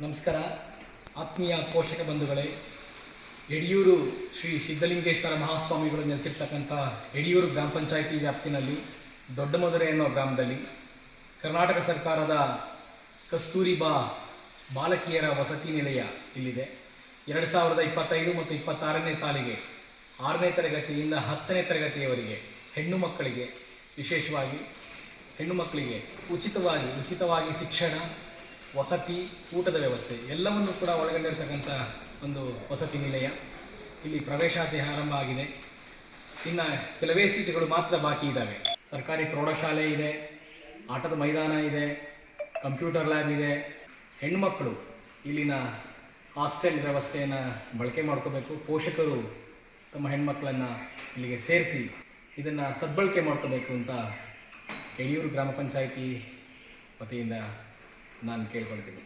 ನಮಸ್ಕಾರ ಆತ್ಮೀಯ ಪೋಷಕ ಬಂಧುಗಳೇ. ಯಡಿಯೂರು ಶ್ರೀ ಸಿದ್ಧಲಿಂಗೇಶ್ವರ ಮಹಾಸ್ವಾಮಿಗಳು ನೆಲೆಸಿರ್ತಕ್ಕಂಥ ಯಡಿಯೂರು ಗ್ರಾಮ ಪಂಚಾಯಿತಿ ವ್ಯಾಪ್ತಿನಲ್ಲಿ ದೊಡ್ಡಮದುರೆ ಅನ್ನೋ ಗ್ರಾಮದಲ್ಲಿ ಕರ್ನಾಟಕ ಸರ್ಕಾರದ ಕಸ್ತೂರಿಬಾ ಬಾಲಕಿಯರ ವಸತಿ ನಿಲಯ ಇಲ್ಲಿದೆ. 2025 ಮತ್ತು 26ನೇ ಸಾಲಿಗೆ 6ನೇ ತರಗತಿಯಿಂದ 10ನೇ ತರಗತಿಯವರೆಗೆ ಹೆಣ್ಣು ಮಕ್ಕಳಿಗೆ, ವಿಶೇಷವಾಗಿ ಹೆಣ್ಣು ಮಕ್ಕಳಿಗೆ ಉಚಿತವಾಗಿ ಶಿಕ್ಷಣ, ವಸತಿ, ಊಟದ ವ್ಯವಸ್ಥೆ ಎಲ್ಲವನ್ನು ಕೂಡ ಒಳಗೊಂಡಿರ್ತಕ್ಕಂಥ ಒಂದು ವಸತಿ ನಿಲಯ. ಇಲ್ಲಿ ಪ್ರವೇಶಾತಿ ಆರಂಭ ಆಗಿದೆ. ಇನ್ನು ಕೆಲವೇ ಸೀಟುಗಳು ಮಾತ್ರ ಬಾಕಿ ಇದ್ದಾವೆ. ಸರ್ಕಾರಿ ಪ್ರೌಢಶಾಲೆ ಇದೆ, ಆಟದ ಮೈದಾನ ಇದೆ, ಕಂಪ್ಯೂಟರ್ ಲ್ಯಾಬ್ ಇದೆ. ಹೆಣ್ಣುಮಕ್ಕಳು ಇಲ್ಲಿನ ಹಾಸ್ಟೆಲ್ ವ್ಯವಸ್ಥೆಯನ್ನು ಬಳಕೆ ಮಾಡ್ಕೋಬೇಕು. ಪೋಷಕರು ತಮ್ಮ ಹೆಣ್ಮಕ್ಳನ್ನು ಇಲ್ಲಿಗೆ ಸೇರಿಸಿ ಇದನ್ನು ಸದ್ಬಳಕೆ ಮಾಡ್ಕೋಬೇಕು ಅಂತ ಯಡಿಯೂರು ಗ್ರಾಮ ಪಂಚಾಯಿತಿ ವತಿಯಿಂದ ನಾನು ಕೇಳ್ಕೊಳ್ತೀನಿ.